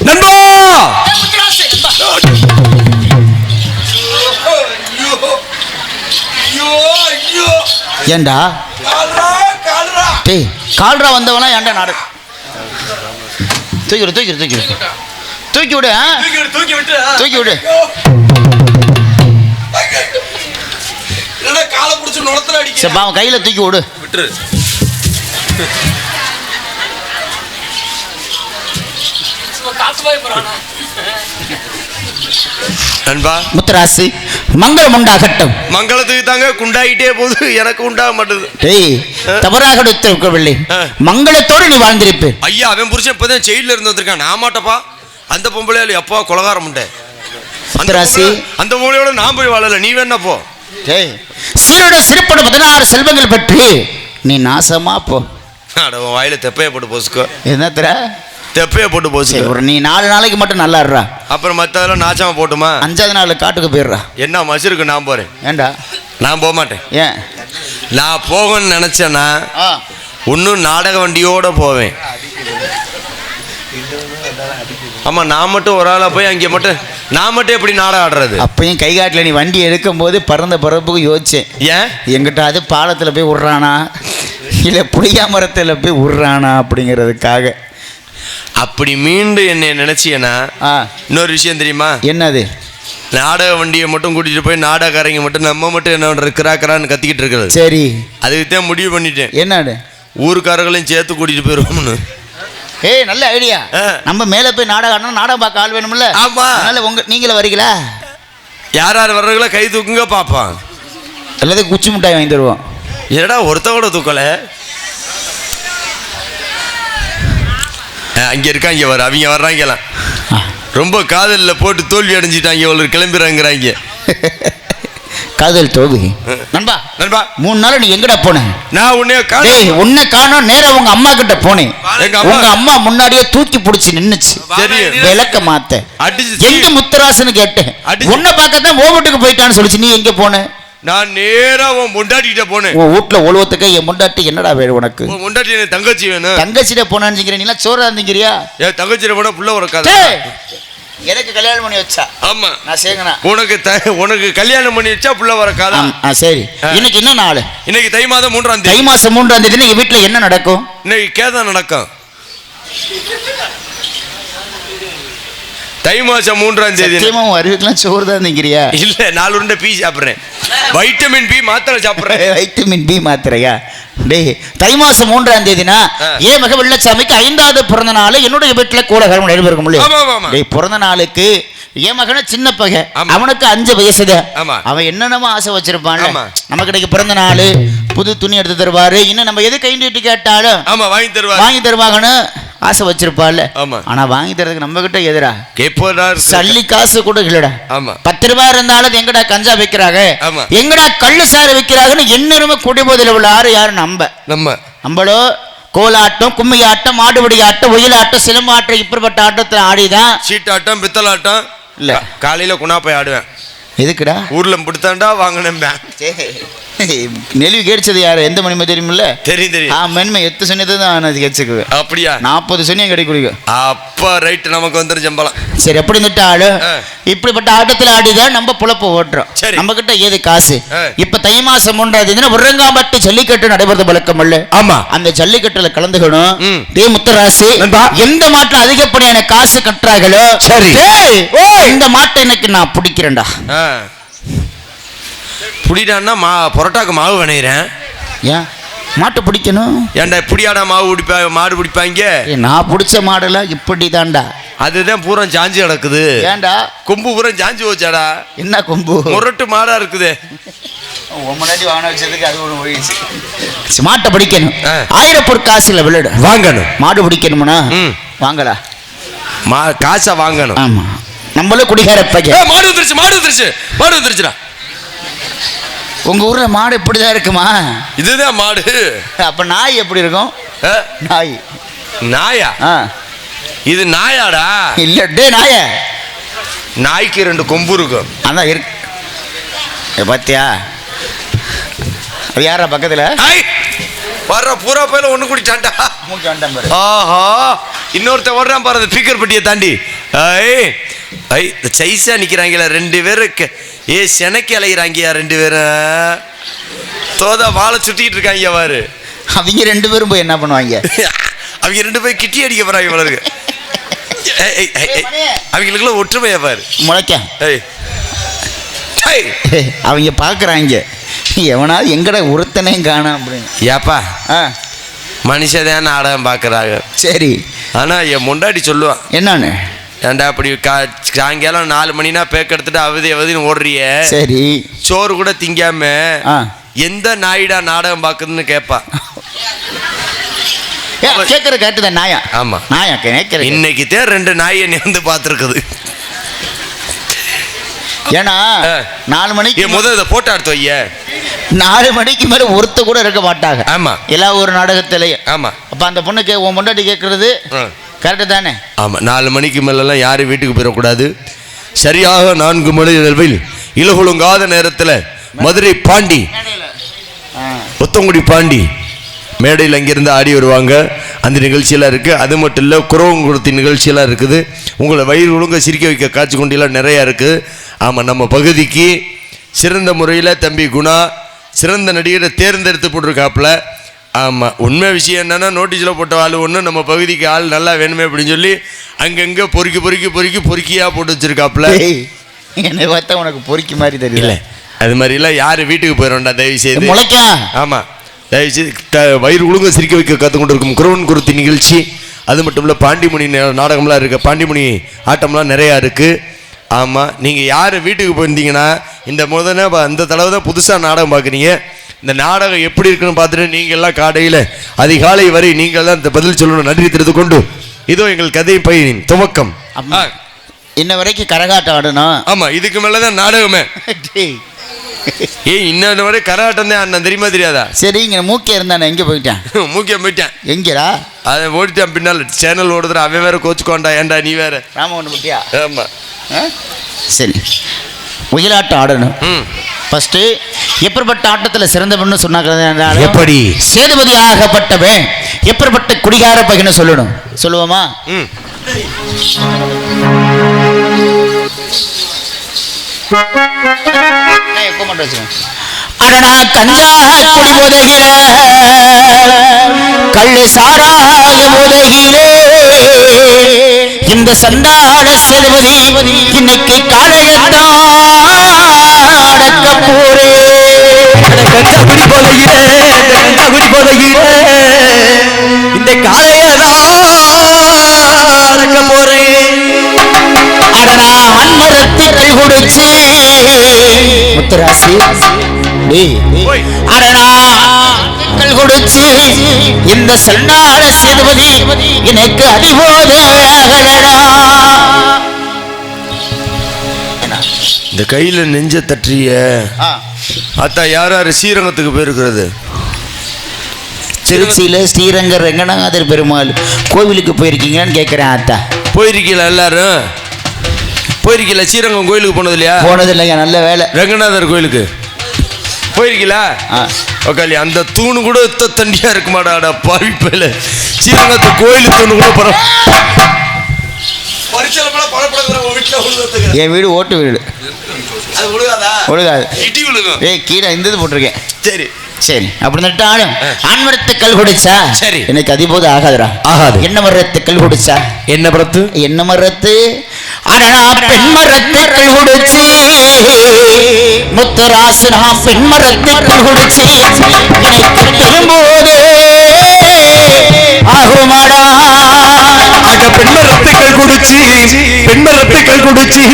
நண்பா ஏண்டா டேய் கால்ரா வந்தவனா ஏண்டா நாடு தூக்கி விடு தூக்கி விடு தூக்கி விடு தூக்கி விடு தூக்கி விடு காலை பிடிச்சி நுழத்துல அடிக்க சரி அவன் கையில தூக்கி விடு விட்டுரு நண்பா முத்தராசி மங்களம் உண்டாகட்டும். மங்களத்துக்கு தாங்க குண்டாயிட்டே போகுது, எனக்கு உண்டாக மாட்டேது. டேய் தவறாக எடுத்துக்கவில்லை, மங்களத்தோடு நீ வாழ்ந்திருப்ப. ஐயா அவன் புருஷன் இப்பதான் ஜெயில இருந்து வந்திருக்கான். நான் மாட்டப்பா அந்த பொம்பளையால எப்பா கொலகாரம் உண்டே. முத்தராசி அந்த பொம்பளையோட நான் போய் வாழல, நீ வேணா போ. டேய் சீரோட சிறப்போட 16 செல்வங்கள் பற்றி நீ நாசமா போ. அட வாயில தெப்பைய போட்டு போசுக்கோ. என்னத்துற தெப்பைய போட்டு போச்சு. ஒரு நீ 4 நாளைக்கு மட்டும் நல்லா இருடா, அப்புறம் மற்றதெல்லாம் நாச்சாம போட்டுமா. 5வது நாள் காட்டுக்கு போயிடுறா. என்ன மசிருக்கு நான் போறேன். ஏண்டா நான் போக மாட்டேன். ஏன்? நான் போகணும்னு நினைச்சேன்னா இன்னும் நாடக வண்டியோட போவேன். ஆமா நான் மட்டும் ஒரு ஆளா போய் அங்கே மட்டும் நான் மட்டும் எப்படி நாடகம் ஆடுறது? அப்பயும் கை காட்டில் நீ வண்டி எடுக்கும் போது பறந்த பறப்புக்கு யோசிச்சேன், ஏன் எங்கிட்ட அது பாலத்தில் போய் விட்றானா இல்லை புளியா மரத்தில் போய் விட்றானா அப்படிங்கிறதுக்காக. அப்படி மீண்டும் என்னை நினைச்சியனா இன்னொரு விஷயம் தெரியுமா? என்னது? நாடக வண்டியை மட்டும் கூட்டிட்டு போய் நாடகக்காரங்க மட்டும் நம்ம மட்டும் என்ன பண்றது கிராக்கரான்னு கத்திக்கிட்டு இருக்கிறது. சரி அதுக்கு தான் முடிவு பண்ணிட்டேன். என்னது? ஊருக்காரர்களையும் சேர்த்து கூட்டிட்டு போயிருவோம்னு. ஏய் நல்ல ஐடியா. நம்ம மேலே போய் நாடகம் நாடகம் பார்க்க ஆள் வேணும்ல. ஆமா அதனால நீங்களே வரீங்களா? யார் யார் வர்றீங்களோ கை தூக்குங்க பாப்பான். எல்லாத்தையும் குச்சி மிட்டாய் வாங்கி தருவோம். ஏடா ஒருத்த கூட தூக்கல. அங்கே இருக்காங்க வர அவங்க வர்றாங்கலாம். ரொம்ப காதலில் போட்டு தோல்வி அடைஞ்சிட்டாங்க, இவ்வளோ கிளம்பிடுறாங்கிறாங்க. காதல் தோல்வி. நண்பா நண்பா 3 நாள் நீ எங்கடா போன? நான் உன்னை காணோம். நேரம் உங்க அம்மா கிட்ட போனேன். உங்க அம்மா முன்னாடியே தூக்கி பிடிச்சி நின்னுச்சு. விளக்க மாத்த எங்க முத்தராசன்னு கேட்டேன். உன்னை பார்க்கத்தான் ஓவட்டுக்கு போயிட்டான்னு சொல்லிச்சு. நீ எங்க போன? நான் நேரா உன் முண்டாட்டிக்கிட்ட போனேன். உன் வீட்டுல ஒழுவத்துக்கு என் முண்டாட்டி என்னடா வேணும் உனக்கு? முண்டாட்டி எனக்கு தங்கச்சி வேணும். தங்கச்சிட்ட போனான்னு நீ சோறா இருந்தீங்கிறியா? ஏன் தங்கச்சிட்ட போனா புள்ள உறக்காது. எனக்கு கல்யாணம் பண்ணி வச்சா? ஆமா நான் சேங்கனா. உனக்கு கல்யாணம் பண்ணி வச்சா புள்ள உறக்காதா? சரி. இன்னைக்கு என்ன நாள்? இன்னைக்கு தை மாதம் 3ஆம் தேதி. தை மாசம் 3ஆம் தேதி எங்க வீட்டுல என்ன நடக்கும்? இன்னைக்கு கேதம் நடக்கும். தை மாசம் 3ஆம் தேதி. வருவதுக்கெல்லாம் சோறு தான் இருந்தீங்கிறியா? இல்ல 4 உருண்டை பீ சாப்பிடுறேன். வைட்டமின் பி மாத்திரை சாப்பிடுறேன். வைட்டமின் பி மாத்திரையா? டேய் தை மாசம் 3ஆம் தேதினா ஏன் மக வெள்ளச்சாமிக்கு 5வது பிறந்த நாள் என்னுடைய வீட்டுல கூலகரம் நடைபெறும் முடியும். டேய் பிறந்த நாளுக்கு என் மகன சின்ன பகை, அவனுக்கு 5 வயசுதான். அவன் என்னென்னமோ ஆசை வச்சிருப்பான்ல. நமக்கு இன்னைக்கு பிறந்த நாள், புது துணி எடுத்து தருவாரு, இன்னும் நம்ம எது கை நீட்டி கேட்டாலும் வாங்கி தருவாங்கன்னு ஆசை வச்சிருப்பாள். ஆனா வாங்கி தரதுக்கு நம்ம கிட்ட எதிரா சல்லி காசு கூட இல்லடா. 10 ரூபாய் இருந்தாலும் எங்கடா கஞ்சா வைக்கிறாங்க, எங்கடா கள்ளு சாறு வைக்கிறாங்கன்னு என்னருமே குடிபோதில் உள்ள யாரும் நம்மளோ கோலாட்டம், கும்மி ஆட்டம், மாடுபடி ஆட்டம், ஒயிலாட்டம், சிலம்பாட்டம், இப்படிப்பட்ட ஆட்டத்தை ஆடிதான். சீட்டாட்டம், பித்தலாட்டம் இல்ல காலையில குணா போய் ஆடுவேன். எதுக்குடா? ஊர்ல பிடித்தாண்டா வாங்கினேன். நெல்வி கேடிச்சது யாரு? எந்த மணிமே தெரியுமில்ல? தெரியும். மென்மை 8 சொன்னது தான் கேட்சுக்குவேன். அப்படியா? 40 சொன்னியும் கிடைக்க குடிக்கும். அப்ப ரைட், நமக்கு வந்துரு சம்பளம். சரி எப்படி இருந்துட்டு ஆடு இப்படிப்பட்ட ஆட்டத்தில் ஆடிதான் நம்ம புழப்ப ஓட்டுறோம். நம்ம கிட்ட ஏது காசு? இப்ப தை மாசம் 3ஆம் தேதி உரங்காம்பட்டி ஜல்லிக்கட்டு நடைபெறது வழக்கம் இல்ல? ஆமா. அந்த ஜல்லிக்கட்டுல கலந்துக்கணும். டே முத்தராசி, எந்த மாட்டுல அதிகப்படியான காசு கட்டுறாங்களோ சரி இந்த மாட்டை எனக்கு நான் பிடிக்கிறேன்டா. புடிடான்னா பரோட்டாக்கு மாவு வினைகிறேன். ஏன் மாட்டை பிடிக்கணும்? ஏன்டா இப்படியாடா மாடு பிடிப்பாங்க? நான் பிடிச்ச மாடெல்லாம் இப்படி தான்டா. அதுதான் பூரம் சாஞ்சி கிடக்குது. ஏன்டா? கொம்பு பூரம் சாஞ்சி போச்சாடா. என்ன கொம்பு? முரட்டு மாடா இருக்குது. முன்னாடி வாங்க வச்சதுக்கு அது ஒன்று போயிடுச்சு. மாட்டை பிடிக்கணும். 1000 பொற்காசுல விளையாடு வாங்கணும். மாடு பிடிக்கணும்னா வாங்கடா. காசை வாங்கணும். ஆமா நம்மளும் குடிகார பையன். மாடு வந்துருச்சுடா. உங்க ஊர்ல மாடு இப்படிதான் இருக்குமா? இதுதான் மாடு. அப்ப நாய் எப்படி இருக்கும்? நாயா? இது நாயாடா? இல்ல டே நாய. நாய்க்கு 2 கொம்பு இருக்கும். அதான் இருக்கு. பாத்தியா? அது யாரா பக்கத்துல? வர்ற பூரா பையில ஒண்ணு குடிச்சாண்டா. மூச்சு வந்தான் பாரு. ஆஹா இன்னொருத்த ஓடுறான் பாரு ஸ்பீக்கர் பெட்டியை தாண்டி. சைஸா நிக்கிறாங்களா 2 பேரும். செனக்கி அலைகிறாங்கயா 2 பேரும். தோதா வாழை சுத்திட்டு இருக்காங்க பாரு. அவங்க 2 பேரும் போய் என்ன பண்ணுவாங்க? அவங்க 2 பேரும் கிட்டி அடிக்க போறாங்க வளருக்கு. அவங்களுக்குள்ள ஒற்றுமையா பாரு முளைக்க. அவங்க பாக்குறாங்க எவனாவது எங்கட ஒருத்தனையும் காணோம் அப்படின்னு. ஏப்பா மனுஷதான் நாடகம் பாக்குறாங்க. சரி. ஆனா என் முண்டாடி சொல்லுவான் என்னன்னு, ஏண்டா அப்படி சாயங்காலம் 4 மணினா பேக் எடுத்துட்டு அவதின்னு ஓடுறிய. சரி. சோறு கூட திங்காம எந்த நாயிடா நாடகம் பாக்குதுன்னு கேட்பா. கேட்கற கேட்டுதான் நாயா. ஆமா நாயா கேட்கற. இன்னைக்கு தான் 2 நாயை நீ வந்து பாத்துருக்குது. ஏன்னா 4 மணிக்கு முதல்ல இதை போட்டோ எடுத்து வைய. 4 மணிக்கு மேல ஒருத்த கூட இருக்க மாட்டாங்க. ஆமா எல்லா ஒரு நாடகத்திலேயே. ஆமா. அப்ப அந்த பொண்ணுக்கு உன் முன்னாடி கேட்கறது கரெக்டு தானே? ஆமா. 4 மணிக்கு மேலாம் யாரும் வீட்டுக்கு போயிடக்கூடாது. சரியாக 4 மணி நிலவில் இலகுலுங்காத நேரத்துல மதுரை பாண்டி ஒத்தங்குடி பாண்டி மேடையில் அங்கிருந்து ஆடி வருவாங்க. அந்த நிகழ்ச்சியெல்லாம் இருக்குது. அது மட்டும் இல்லை, குறவங்குளத்தி நிகழ்ச்சியெல்லாம் இருக்குது. உங்களை வயிறு ஒழுங்க சிரிக்க வைக்க காட்சி கொண்டிலாம் நிறையா இருக்குது. ஆமாம், நம்ம பகுதிக்கு சிறந்த முறையில் தம்பி குணா சிறந்த நடிகரை தேர்ந்தெடுத்து போட்டிருக்காப்புல. ஆமாம், உண்மை விஷயம் என்னென்னா நோட்டீஸில் போட்ட ஆள் ஒன்று நம்ம பகுதிக்கு ஆள் நல்லா வேணுமே அப்படின்னு சொல்லி அங்கங்கே பொறுக்கியாக போட்டு வச்சுருக்காப்புல. என்னை பார்த்தா உனக்கு பொறுக்கி மாதிரி தெரியல. அது மாதிரிலாம் யார் வீட்டுக்கு போயிடண்டா தயவு செய்து. முளைக்கா. ஆமாம், வயிறு ஒழுங்க சிரிக்க வைக்க கற்றுக்கொண்டு இருக்கும் குறவன் குருத்தி நிகழ்ச்சி. அது மட்டும் இல்லை, பாண்டிமணி நாடகம்லாம் இருக்குது. பாண்டிமணி ஆட்டம்லாம் நிறையா இருக்குது. ஆமாம், நீங்கள் யார் வீட்டுக்கு போயிருந்தீங்கன்னா இந்த அந்த தடவை தான் புதுசாக நாடகம் பார்க்குறீங்க. இந்த நாடகம் எப்படி இருக்குன்னு பார்த்துட்டு நீங்கள் எல்லாம் காலையில் அதிகாலை வரை நீங்கள் தான் இந்த பதில் சொல்லணும். நன்றி தெரிந்து கொண்டு இதோ எங்கள் கதை பையனின் துவக்கம். இன்ன வரைக்கும் கரகாட்டம் ஆடணும். ஆமாம், இதுக்கு மேலே தான் நாடகமே. இன்னொரு வரை கரகாட்டம் தான் அண்ணன், தெரியுமா தெரியாதா? சரி, இங்கே மூக்கிய இருந்தானே எங்கே போயிட்டேன்? மூக்கிய போயிட்டேன். எங்கடா? அதை ஓடிட்டான் பின்னால். சேனல் ஓடுதுற அவன் வேற கோச்சுக்கோண்டா. ஏண்டா நீ வேற ராம ஒன்று போட்டியா? ஆமாம். சரி, ஒயிலாட்டம் ஆடணும். ஃபர்ஸ்ட் எப்படிப்பட்ட ஆட்டத்தில் சிறந்தவன்னு சொன்னாங்க. எப்படி? சேதுபதி ஆகப்பட்டவன் எப்படிப்பட்ட குடிகார பையனை சொல்லணும். சொல்லுவோமா? அடடா கஞ்சா குடி முதையில கள்ளு சாராய முதையிலே இந்த சண்டாள சேதுபதி இன்னைக்கு காளையத்தான் அடக்க போரே. குடி போதையிலே இந்த காளையதான் அடக்க போறேன். அடடா அன்மரத்துக்கள் குடிச்சு முத்துராசி அரணாக்கள் குடிச்சு இந்த சண்டாள சேதுபதி எனக்கு அடிபோதடா. இந்த கையில நெஞ்ச தற்றிய அத்தா யார் ஸ்ரீரங்கத்துக்கு போயிருக்கிறது? திருச்சியில ஸ்ரீரங்க ரங்கநாதர் பெருமாள் கோவிலுக்கு போயிருக்கீங்கன்னு கேட்கிறேன். அத்தா போயிருக்கீங்களா? எல்லாரும் போயிருக்கீங்களா? ஸ்ரீரங்கம் கோயிலுக்கு போனது இல்லையா? போனது இல்லையா? நல்ல வேலை. ரங்கநாதர் கோயிலுக்கு போயிருக்கீங்களா? ஓகே, அந்த தூணு கூட தண்டியா இருக்குமாடாடா பாவிப்பையில. ஸ்ரீரங்கத்து கோயிலு தூணு கூட என் வீடு ஓட்டு வீடு. ஒழுகாது. கீழே இந்த போட்டிருக்கேன். சரி சரி, அப்படி நட்டாலும் ஆண்மரத்து கல் குடிச்சா சரி எனக்கு அதிபோது ஆகாதுடா. ஆகாது. என்ன மரத்து கல் குடிச்சா? என்ன மரத்து? என்ன மரத்து? அடடா பெண் மரத்து கல் குடிச்சு முத்துராசு நான் பெண் மரத்து கல் குடிச்சு எனக்கு திரும்போது ஆகுமாடா. அட பெண்மரத்துக்கள் குடிச்சு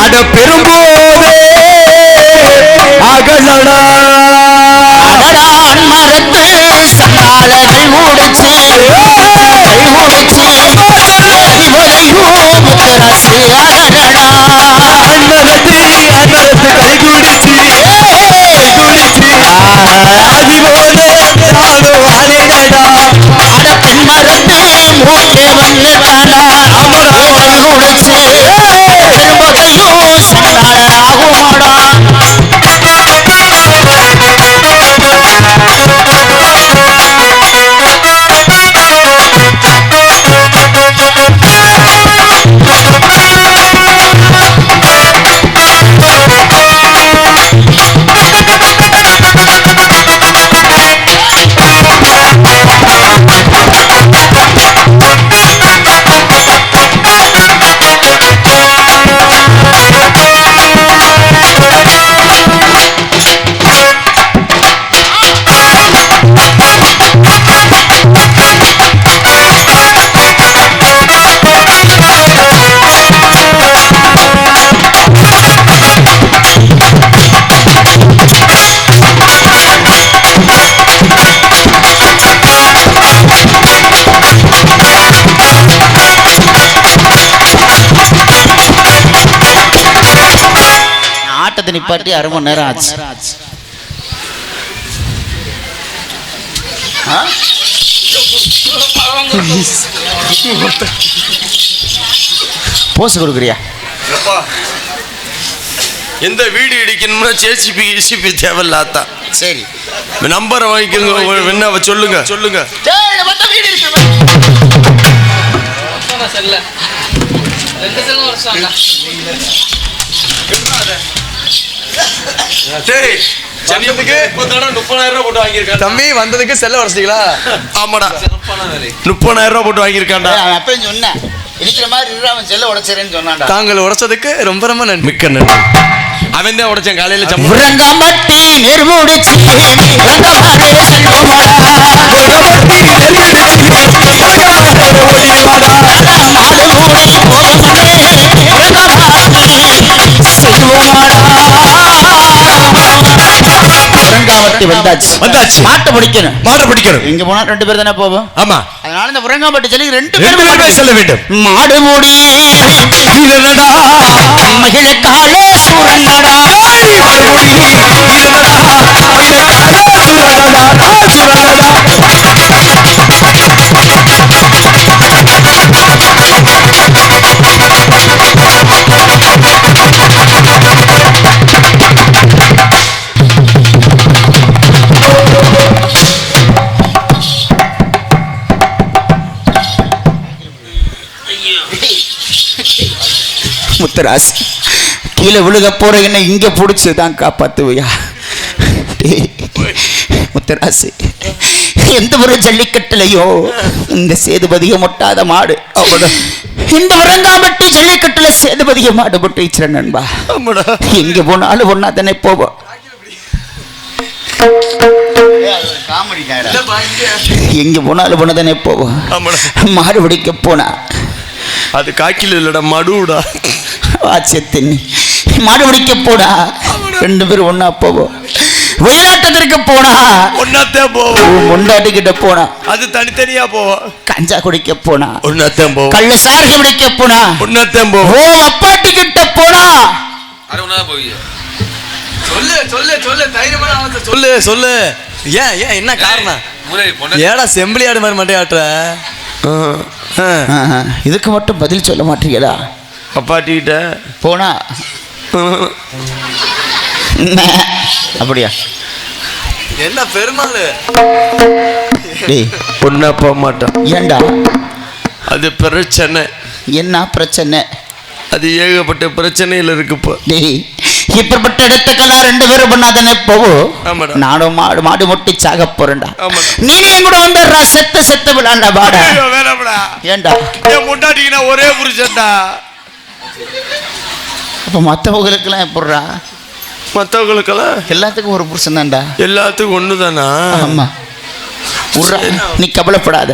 அட பெரும்போதே அகலடா. மரத்து சண்டாளர்கள் முடிச்சு முத்தரசு அடடா. பெண்மரத்து மூக்க வந்து குடிச்சு திரும்பகையும் சண்டாளராகுமாடா. நிப்பாட்டி 1/2 மணி நேரம் ஆச்சு. போஸ் கொடுக்குறியா? எந்த வீடு இடிக்கணும்னா ஜேசிபி இசிபி தேவையில்லாத்தா. சரி நம்பரை வாங்கிக்கோங்க. என்ன சொல்லுங்க சொல்லுங்க. தம்பி வந்ததுக்கு செல்ல வரைச்சிங்களா? ஆமாடா 30,000 போட்டு வாங்கியிருக்காண்டா. அப்பயும் சொன்னேன் இருக்கிற மாதிரி அவன் செல்ல உடைச்சிறேன்னு சொன்னான்டா. தாங்கள் உடைச்சதுக்கு ரொம்ப ரொம்ப நன்றி. மிக்க நன்றி. அவன் தான் உடைச்சான் காலையில. உறங்கம்பட்டி நிர்முடிச்சு வந்தாச்சு வந்தாச்சு. மாட்டை பிடிக்கணும் மாட்டை பிடிக்கணும். இங்க போனா 2 பேர் தானே போவோம். ஆமா அதனால இந்த உறங்காம்பட்டி சொல்லி 2 பேருமே செல்ல வேண்டும். மாடு மூடி மகிழ காலே சூரனடா முத்தராசு கீழே விழுக போற என்ன இங்க பிடிச்சுதான் காப்பாத்துவையா? முத்தராசு எந்த ஒரு ஜல்லிக்கட்டுலையோ இந்த சேதுபதியை முட்டாத மாடு இந்த உறங்காம்பட்டி ஜல்லிக்கட்டுல சேதுபதியை மாடு போட்டு வச்சிட நண்பா. எங்க போனாலும் ஒன்னா தானே போவோம். எங்க போனாலும் ஒன்னா தானே போவோம். மாடு பிடிக்க போனா அது காக்கில இல்லடா மடுடா. வாச்சத்தின் மாடு பிடிக்க போனா 2 பேரும் ஒன்னா போவோம். விளையாட்டத்திற்கு போனா ஒன்னாத்தே போவோம். முண்டாட்டிக்கிட்ட போனா அது தனித்தனியா போவோம். கஞ்சா குடிக்க போனா ஒன்னாத்தே போவோம். கள்ள சாரகி குடிக்க போனா ஒன்னாத்தே போவோம். ஓ அப்பாட்டி கிட்ட போனா அரை ஒண்ணா போவீங்க. சொல்லு சொல்லு சொல்லு தைரியமான ஆளை சொல்லு சொல்லு. ஏன் ஏன் என்ன காரணம்? ஏடா செம்பிளியாடு மாதிரி மட்டும் ஆட்டுற? இதுக்கு மட்டும் பதில் சொல்ல மாட்டீங்களா? அப்பாட்டிக்கிட்ட போனா அப்படியா? என்ன பெருமாள் ஒன்னா போக மாட்டான். ஏண்டா? அது பிரச்சனை. என்ன பிரச்சனை? அது ஏகப்பட்ட பிரச்சனையில் இருக்குப்போ. இப்படிப்பட்ட இடத்துக்கெல்லாம் 2 பேரும் பண்ணாதானே போவோம். நானும் மாடு மாடு முட்டி சாக போறேன்டா. நீங்க என் கூட வந்துடுறா. செத்து செத்து விடாண்டா பாடா. ஏண்டா முட்டாட்டிங்கன்னா ஒரே புருஷன்டா. அப்ப மற்றவங்களுக்கெல்லாம் எப்படிறா? மற்றவங்களுக்கெல்லாம் எல்லாத்துக்கும் ஒரு புருஷன் தான்டா. எல்லாத்துக்கும் ஒண்ணுதானா? ஆமா. நீ கவலைப்படாத.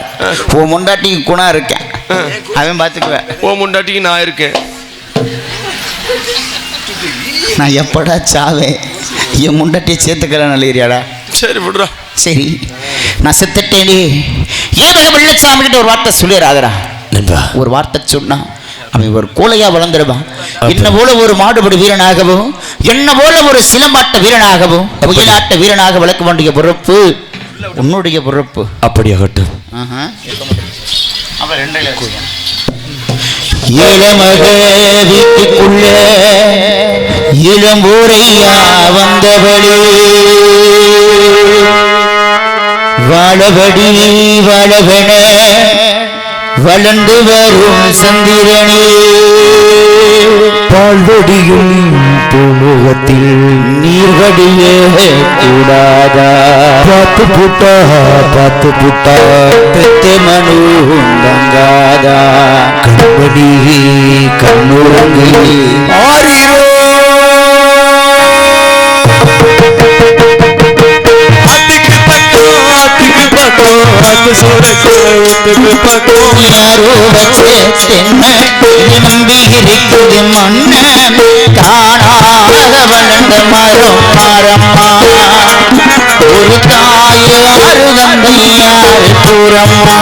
உன் முண்டாட்டிக்கு குணம் இருக்கேன், அவன் பார்த்துக்குவேன். உன் முண்டாட்டிக்கு நான் இருக்கேன். நான் எப்படா சாவேன்? என் முண்டாட்டியை சேர்த்துக்கிறேன் நல்லியாடா. சரி விடுறா. சரி நான் செத்துட்டேனே. ஏன் வெள்ளச்சாமி கிட்ட ஒரு வார்த்தை சொல்லிடாதடா. ஒரு வார்த்தை சொன்னா அவன் ஒரு கோலையா வளர்ந்துடுவான். என்ன போல ஒரு மாடுபடி வீரனாகவும் என்ன போல ஒரு சிலம்பாட்ட வீரனாகவும் புயலாட்ட வீரனாக வளர்க்க வேண்டிய பொறுப்பு உன்னுடைய பொறுப்பு. அப்படியாகட்டும். இளமக வீட்டுக்குள்ள இளம்பூரையா வந்தபடி வாழபடி வாழவன வளர்ந்து வரும் சந்திரனே பால்வடியும் பூமுகத்தில் நீர்வடிய கூடாதா? பார்த்து புட்டா பெத்த மனு தங்காதா? கண்படி கண்ணுறங்கி ஆரிரோ யாரோ வச்சு நம்பி இருக்குது மண்ண காணாத வளர்ந்த மரம் மாறம்மா. ஒரு தாயே அருகம்பை யாரு பூரம்மா.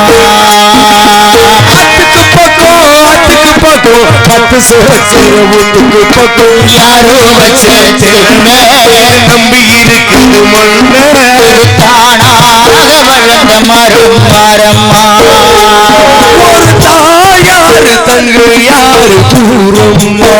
அது சுரக்கிற வீட்டுக்கு பக்கம் யாரோ வச்ச தென்னை நம்பி இருக்குது மண்ண தானாக வளர்ந்த மரம் மரம்மா ஒரு தாயாரு தங்கு யாரு கூறம்மா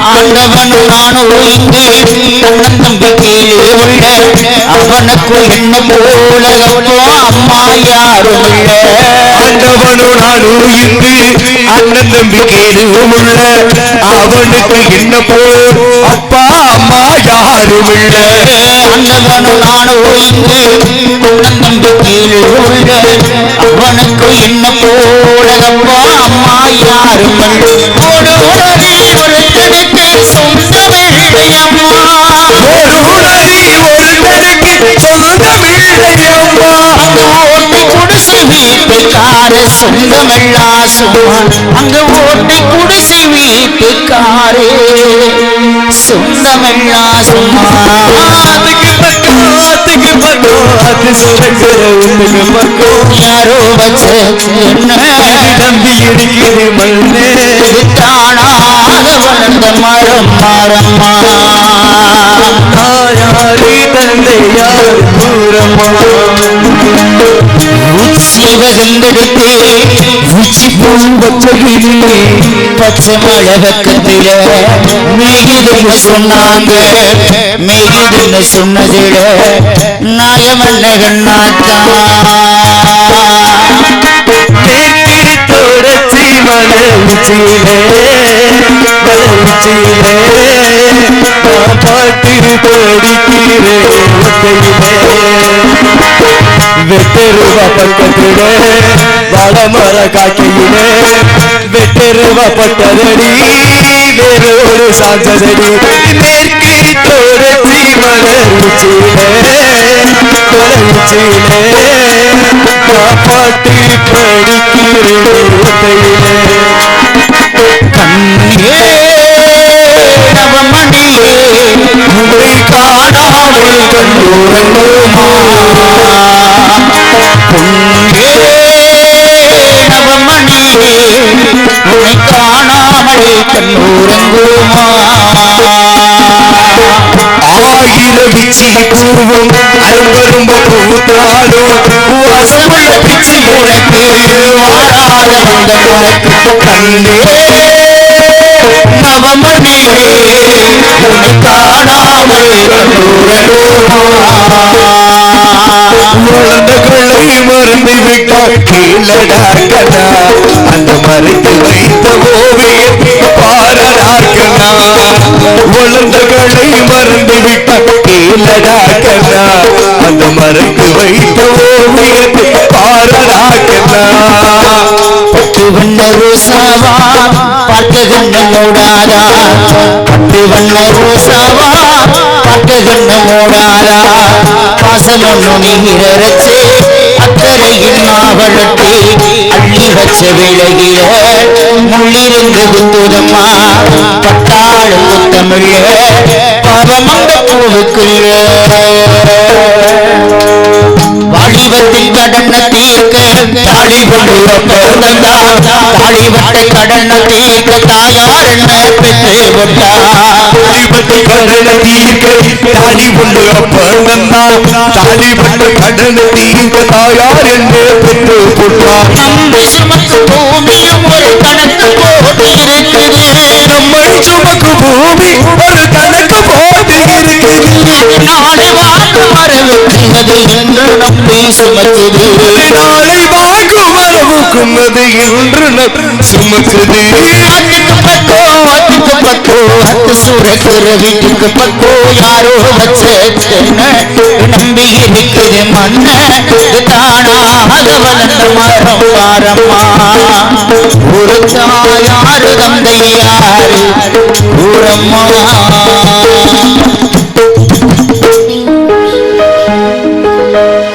ஆண்டவனும் நானும் இங்கே அண்ணன் தம்பி கீழே உள்ள அவனுக்கு என்ன போல அம்மா யாரும் இல்லை ஆண்டவனும் நானும் இங்கு அண்ணன் தம்பி கீழே உள்ள அவனுக்கு என்ன போல் அப்பா அம்மா யாரும் இல்லை ஆண்டவனும் நானும் இங்கு அண்ணன் தம்பி கீழே உள்ள அவனுக்கு என்ன போல அப்பா அம்மா யாரும் இல்லை ஒரு உடனே ஒருத்தனுக்கு சொந்தமில்லையம்மா ஒரு உணரி ஒருத்தருக்கு சொந்தமில்லையம்மா ஓட்டி குடிசை வீட்டுக்கார சொந்தமெல்லாம் சும்மா அங்க ஓட்டி குடிசை வீட்டுக்காரே சொந்தமெல்லாம் சும்மா அதுக்கு பக்கம் அது சுரக்கிற வீட்டுக்கு பக்கம் யாரோ வச்ச நம்பி இருக்குது மண்ணே தானாக வளர்ந்த மரம் மரம்மா தாயாரி தந்தை யார் தூரமா சிவகங்கெடுத்து உச்சி பூம்பத்திலே பச்சை மழை பக்கத்தில மேயுதுன்னு சொன்னாங்க மேயுதுன்னு சொன்னதில நாயமன்ன கண்ணாத்தான் தொடர்ச்சி மன உச்சியிலே பாட்டு படிக்கிறே வெட்டருவா பக்கத்திலே வளமர காக்கியிலே வெட்டருவா பட்டதடி வேறொரு சாஞ்சதடி மேற்கு தொடர்ச்சி மன உச்சியிலே பாட்டு கண்ணே நவமணியே உங்களை காணாமல் கண்டோரங்கோமா பொன்னே நவமணியே உன்னை காணாமல் கண்ணூரங்குமா ஆயிரம் பிச்சி பூவும் அரும்பரும்ப பூத்தாலும் வாசமுள்ள பிச்சி உனக்கு வாராத வந்த உனக்கு கண்ணே நவமணியே உன்னை காணாமல் குழந்தைகளை மறந்து விட்டால் கீழடாக்கனா அந்த மறைத்து வைத்த ஓவியம் பாரடாக்கனா குழந்தைகளை மறந்து விட்டால் கீழடாக்கனா அந்த மறைத்து வைத்த ஓவியத்தை பாரடாக்கனா பட்டு வண்ண ரோசாவா பார்க்க கண்ண மூடாதா பட்டு வண்ண ரோசாவா பார்க்க கண்ண மூடாதா பாசம் ஒண்ணு நீரச்சே அக்கறையில் மாவளத்தை அள்ளி வச்ச விலகிய முள்ளிருந்து குத்துதம்மா பட்டாளம் குத்தமிழ பாவமந்த பூவுக்குள்ள வாலிபத்தில் கடன தீர்க்க தாலி கொண்டு பிறந்தா தாலிபட்ட கடன தீர்க்க தாயார் என்ன பெற்று விட்டா தாலிபட்டு கடன தீர்க்க தாலி கொண்டு பிறந்தா தாலிபட்ட கடன தீர்க்க தாயார் என்று பெற்று விட்டார் நம்மை சுமக்கு பூமியும் ஒரு கணக்கு போட்டு இருக்குது நம்மை சுமக்கு பூமி ஒரு கணக்கு போட்டு இருக்குது நாளை வாங்க மரவுக்குவது என்று நம்மை சுமக்குது நாளை வாங்கும் வரவுக்குன்னது என்று சுமக்குது அதுக்கு பக்கோ அது சுரக்கிற வீட்டுக்கு பக்கோ யாரோ வச்ச நம்பி இருக்குது மண்ண தானாக வளர்ந்த மரம் பாரம்மா ஒரு தாயாரு தந்தை யாரு ஊரம்மா